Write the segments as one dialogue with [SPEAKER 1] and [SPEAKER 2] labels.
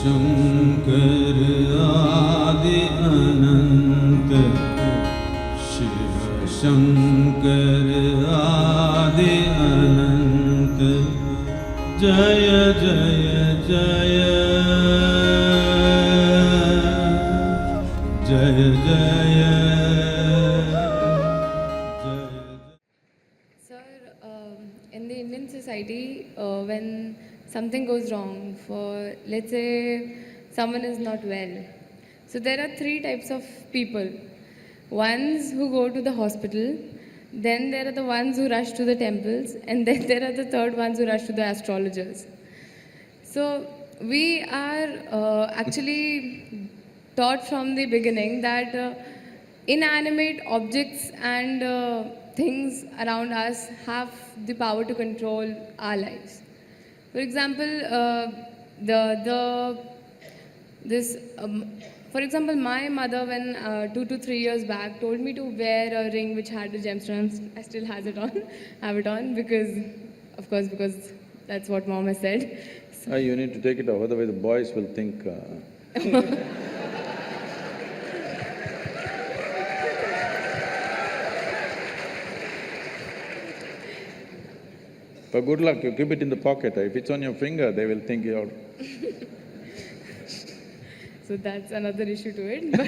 [SPEAKER 1] शंकर आदि अनंत, शिव शंकर आदि अनंत, जय जय जय जय जय
[SPEAKER 2] Sir, in the Indian society, when something goes wrong, for let's say someone is not well, so there are three types of people. Ones who go to the hospital, then there are the ones who rush to the temples, and then there are the third ones who rush to the astrologers. So we are actually taught from the beginning that inanimate objects and things around us have the power to control our lives. For example, this for example, my mother, when 2 to 3 years back, told me to wear a ring which had a gemstone. I still has it on, have it on because, of course, because that's what mom has said.
[SPEAKER 3] You need to take it off, otherwise the boys will think But good luck, you keep it in the pocket. If it's on your finger, they will think you're…
[SPEAKER 2] So that's another issue to it, but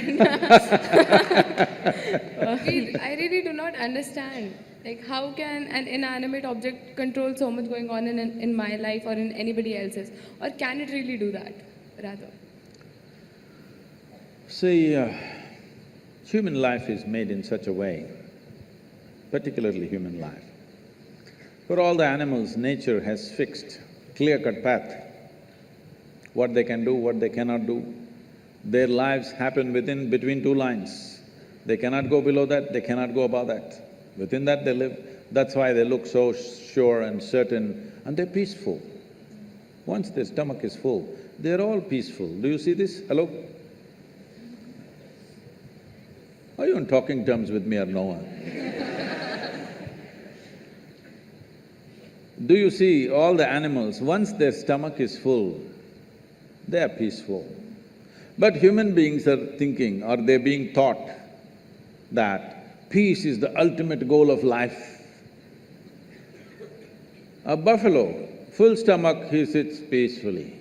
[SPEAKER 2] I really do not understand, like how can an inanimate object control so much going on in my life or in anybody else's, or can it really do that, rather?
[SPEAKER 3] See, human life is made in such a way, particularly human life. For all the animals, nature has fixed clear-cut path, what they can do, what they cannot do. Their lives happen between two lines. They cannot go below that, they cannot go above that. Within that they live. That's why they look so sure and certain, and they're peaceful. Once their stomach is full, they're all peaceful. Do you see this? Hello? Are you on talking terms with me or no? Do you see all the animals, once their stomach is full, they are peaceful. But human beings are thinking, or they're being taught that peace is the ultimate goal of life. A buffalo, full stomach, he sits peacefully.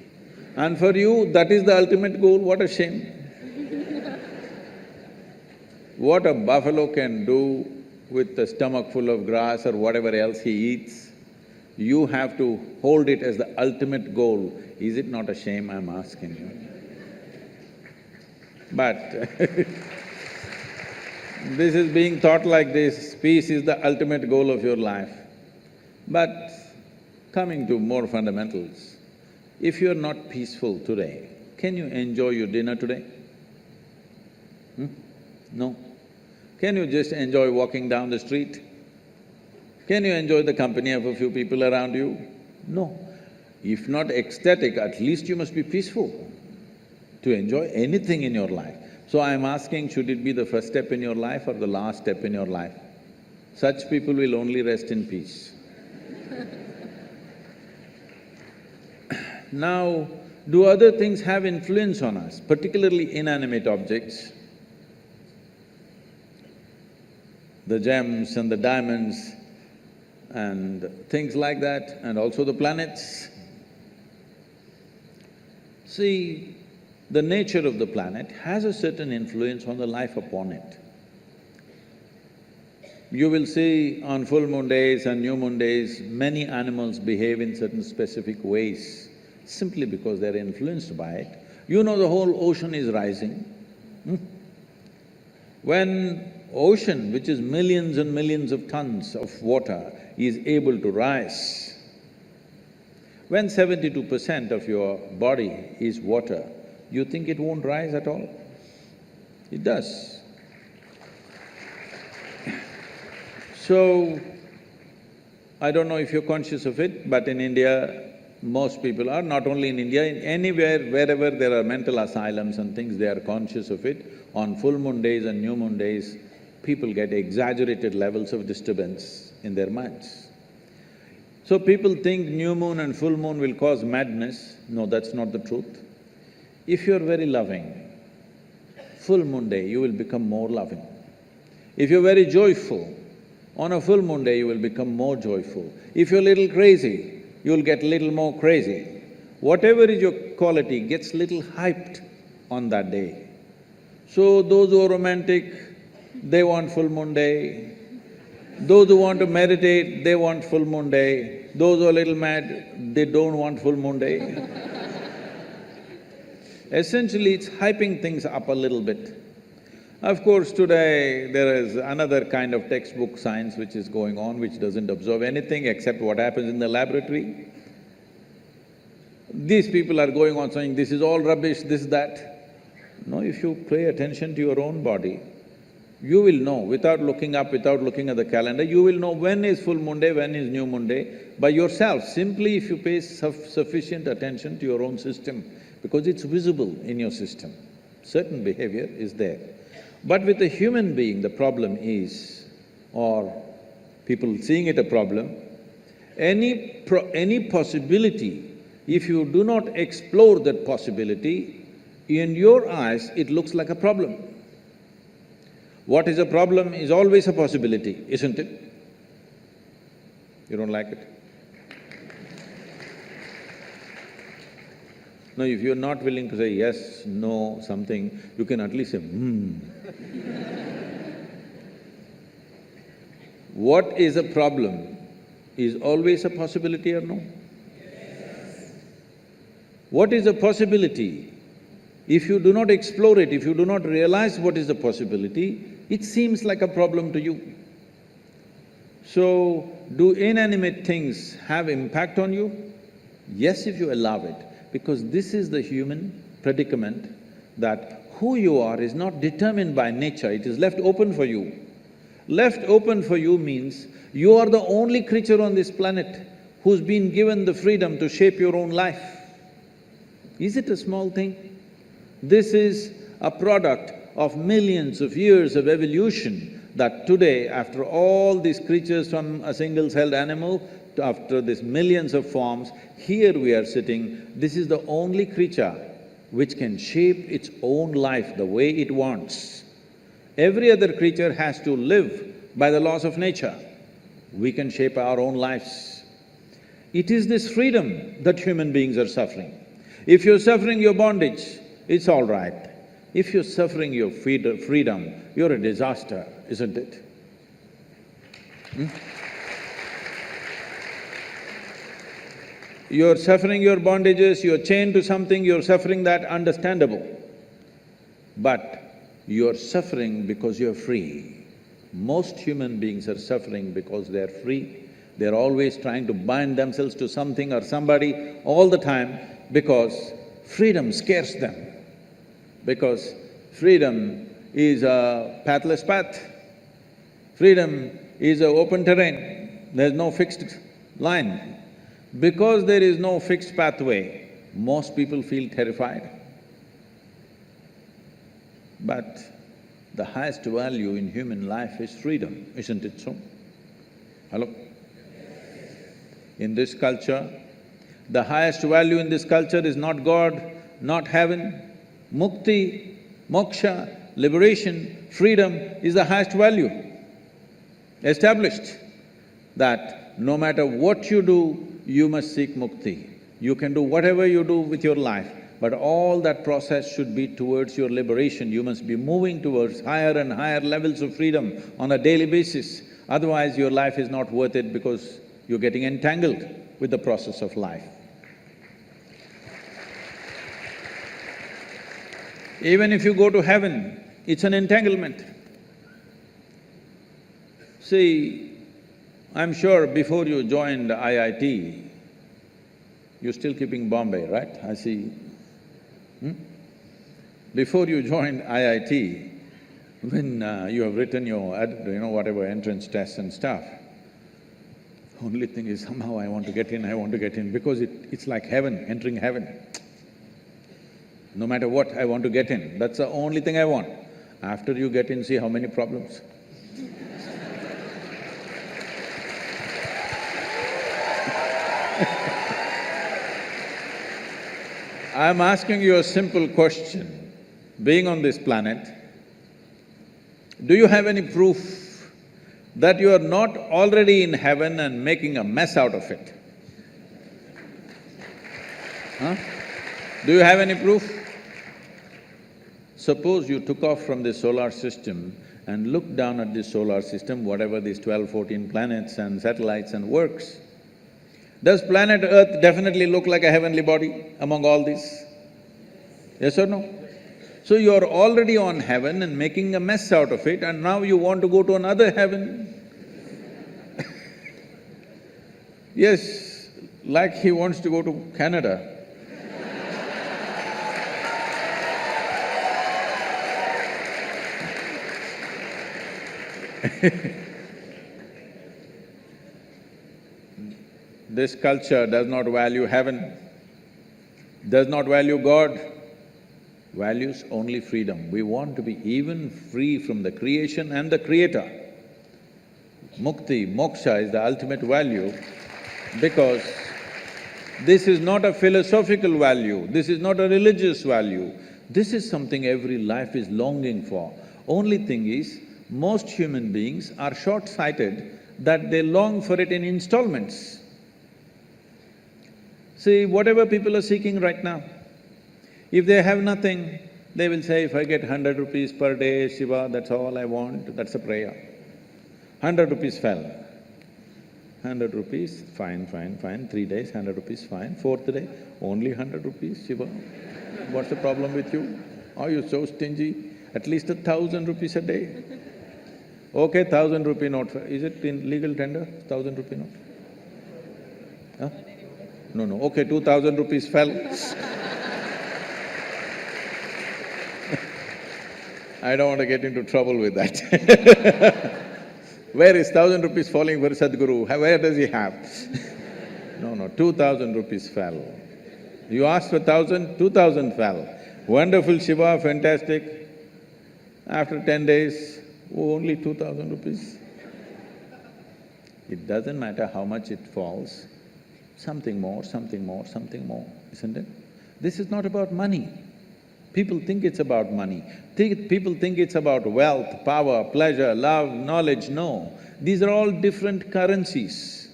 [SPEAKER 3] And for you, that is the ultimate goal, what a shame. What a buffalo can do with a stomach full of grass or whatever else he eats, you have to hold it as the ultimate goal. Is it not a shame, I'm asking you? But this is being taught like this, peace is the ultimate goal of your life. But coming to more fundamentals, if you're not peaceful today, can you enjoy your dinner today? No. Can you just enjoy walking down the street? Can you enjoy the company of a few people around you? No. If not ecstatic, at least you must be peaceful to enjoy anything in your life. So I'm asking, should it be the first step in your life or the last step in your life? Such people will only rest in peace. Now, do other things have influence on us, particularly inanimate objects? The gems and the diamonds and things like that, and also the planets. See, the nature of the planet has a certain influence on the life upon it. You will see on full moon days and new moon days, many animals behave in certain specific ways, simply because they're influenced by it. You know the whole ocean is rising. When ocean, which is millions and millions of tons of water, is able to rise, when 72% of your body is water, you think it won't rise at all? It does. So, I don't know if you're conscious of it, but in India, most people are, not only in India, in anywhere, wherever there are mental asylums and things, they are conscious of it. On full moon days and new moon days, people get exaggerated levels of disturbance in their minds. So people think new moon and full moon will cause madness. No, that's not the truth. If you're very loving, full moon day you will become more loving. If you're very joyful, on a full moon day you will become more joyful. If you're a little crazy, you'll get little more crazy. Whatever is your quality gets little hyped on that day. So those who are romantic, they want full moon day. Those who want to meditate, they want full moon day. Those who are a little mad, they don't want full moon day. Essentially, it's hyping things up a little bit. Of course, today there is another kind of textbook science which is going on, which doesn't observe anything except what happens in the laboratory. These people are going on saying, this is all rubbish, this, that. No, if you pay attention to your own body, you will know, without looking up, without looking at the calendar, you will know when is full moon day, when is new moon day, by yourself, simply if you pay sufficient attention to your own system, because it's visible in your system. Certain behavior is there. But with a human being, the problem is, or people seeing it a problem, any possibility, if you do not explore that possibility, in your eyes, it looks like a problem. What is a problem is always a possibility, isn't it? You don't like it? No, if you're not willing to say yes, no, something, you can at least say, What is a problem is always a possibility or no? Yes. What is a possibility? If you do not explore it, if you do not realize what is the possibility, it seems like a problem to you. So, do inanimate things have impact on you? Yes, if you allow it, because this is the human predicament that who you are is not determined by nature, it is left open for you. Left open for you means you are the only creature on this planet who's been given the freedom to shape your own life. Is it a small thing? This is a product of millions of years of evolution that today, after all these creatures from a single-celled animal, after these millions of forms, here we are sitting, this is the only creature which can shape its own life the way it wants. Every other creature has to live by the laws of nature. We can shape our own lives. It is this freedom that human beings are suffering. If you're suffering your bondage, it's all right. If you're suffering your freedom, you're a disaster, isn't it? You're suffering your bondages, you're chained to something, you're suffering that, understandable. But you're suffering because you're free. Most human beings are suffering because they're free. They're always trying to bind themselves to something or somebody all the time because freedom scares them. Because freedom is a pathless path. Freedom is an open terrain, there's no fixed line. Because there is no fixed pathway, most people feel terrified. But the highest value in human life is freedom, isn't it so? Hello? In this culture, the highest value in this culture is not God, not heaven. Mukti, moksha, liberation, freedom is the highest value. Established that no matter what you do, you must seek mukti. You can do whatever you do with your life, but all that process should be towards your liberation. You must be moving towards higher and higher levels of freedom on a daily basis. Otherwise, your life is not worth it because you're getting entangled with the process of life. Even if you go to heaven, it's an entanglement. See, I'm sure before you joined IIT, you're still keeping Bombay, right? I see. Before you joined IIT, when you have written your whatever entrance tests and stuff, only thing is somehow I want to get in, because it's like heaven, entering heaven. No matter what, I want to get in, that's the only thing I want. After you get in, see how many problems. I'm asking you a simple question. Being on this planet, do you have any proof that you are not already in heaven and making a mess out of it? Huh? Do you have any proof? Suppose you took off from the solar system and looked down at the solar system, whatever these 12, 14 planets and satellites and works. Does planet Earth definitely look like a heavenly body among all these? Yes or no? So you're already on heaven and making a mess out of it, and now you want to go to another heaven. Yes, like he wants to go to Canada. This culture does not value heaven, does not value God, values only freedom. We want to be even free from the creation and the creator. Mukti, moksha is the ultimate value because this is not a philosophical value, this is not a religious value, this is something every life is longing for. Only thing is, most human beings are short-sighted that they long for it in installments. See, whatever people are seeking right now, if they have nothing, they will say, if I get 100 rupees per day, Shiva, that's all I want, that's a prayer. 100 rupees fell. 100 rupees, fine, 3 days, 100 rupees, fine. 4th day, only 100 rupees, Shiva. What's the problem with you? Are you so stingy? At least 1,000 rupees a day. Okay, 1,000 rupee note, is it in legal tender, 1,000 rupee note? Huh? No, okay, 2,000 rupees fell. I don't want to get into trouble with that. Where is 1,000 rupees falling for Sadhguru? Where does he have? No, 2,000 rupees fell. You asked for 1,000, 2,000 fell. Wonderful Shiva, fantastic. After 10 days, oh, only 2,000 rupees. It doesn't matter how much it falls, something more, isn't it? This is not about money. People think it's about money. People think it's about wealth, power, pleasure, love, knowledge. No, these are all different currencies.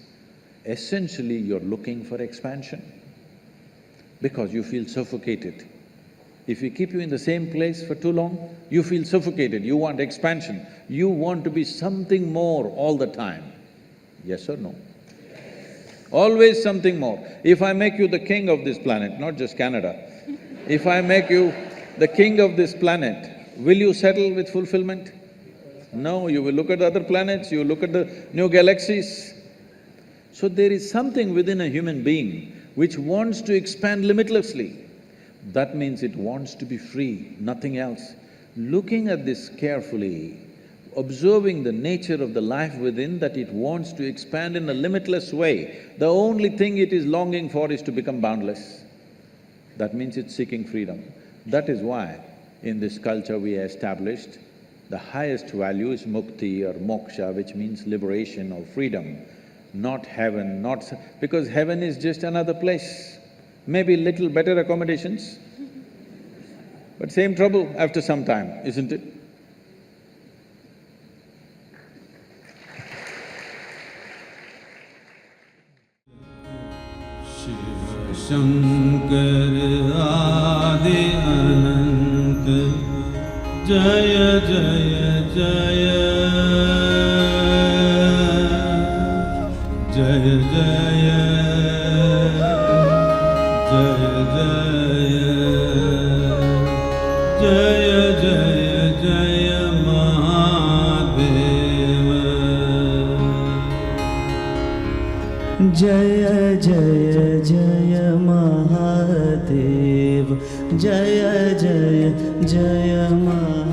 [SPEAKER 3] Essentially, you're looking for expansion because you feel suffocated. If we keep you in the same place for too long, you feel suffocated, you want expansion, you want to be something more all the time. Yes or no? Always something more. If I make you the king of this planet, not just Canada, if I make you the king of this planet, will you settle with fulfillment? No, you will look at the other planets, you will look at the new galaxies. So there is something within a human being which wants to expand limitlessly. That means it wants to be free, nothing else. Looking at this carefully, observing the nature of the life within, that it wants to expand in a limitless way, the only thing it is longing for is to become boundless. That means it's seeking freedom. That is why in this culture we established the highest value is mukti or moksha, which means liberation or freedom, not heaven, because heaven is just another place. Maybe little better accommodations, but same trouble after some time, isn't it?
[SPEAKER 1] Shiva Shankar Adi Anant Jaya Jaya Jaya Jaya Jaya Jaya Jaya Jaya Jaya Jaya Mahadeva
[SPEAKER 4] Jaya Jaya Jaya Mahadev Jaya Jaya Jaya Mahadev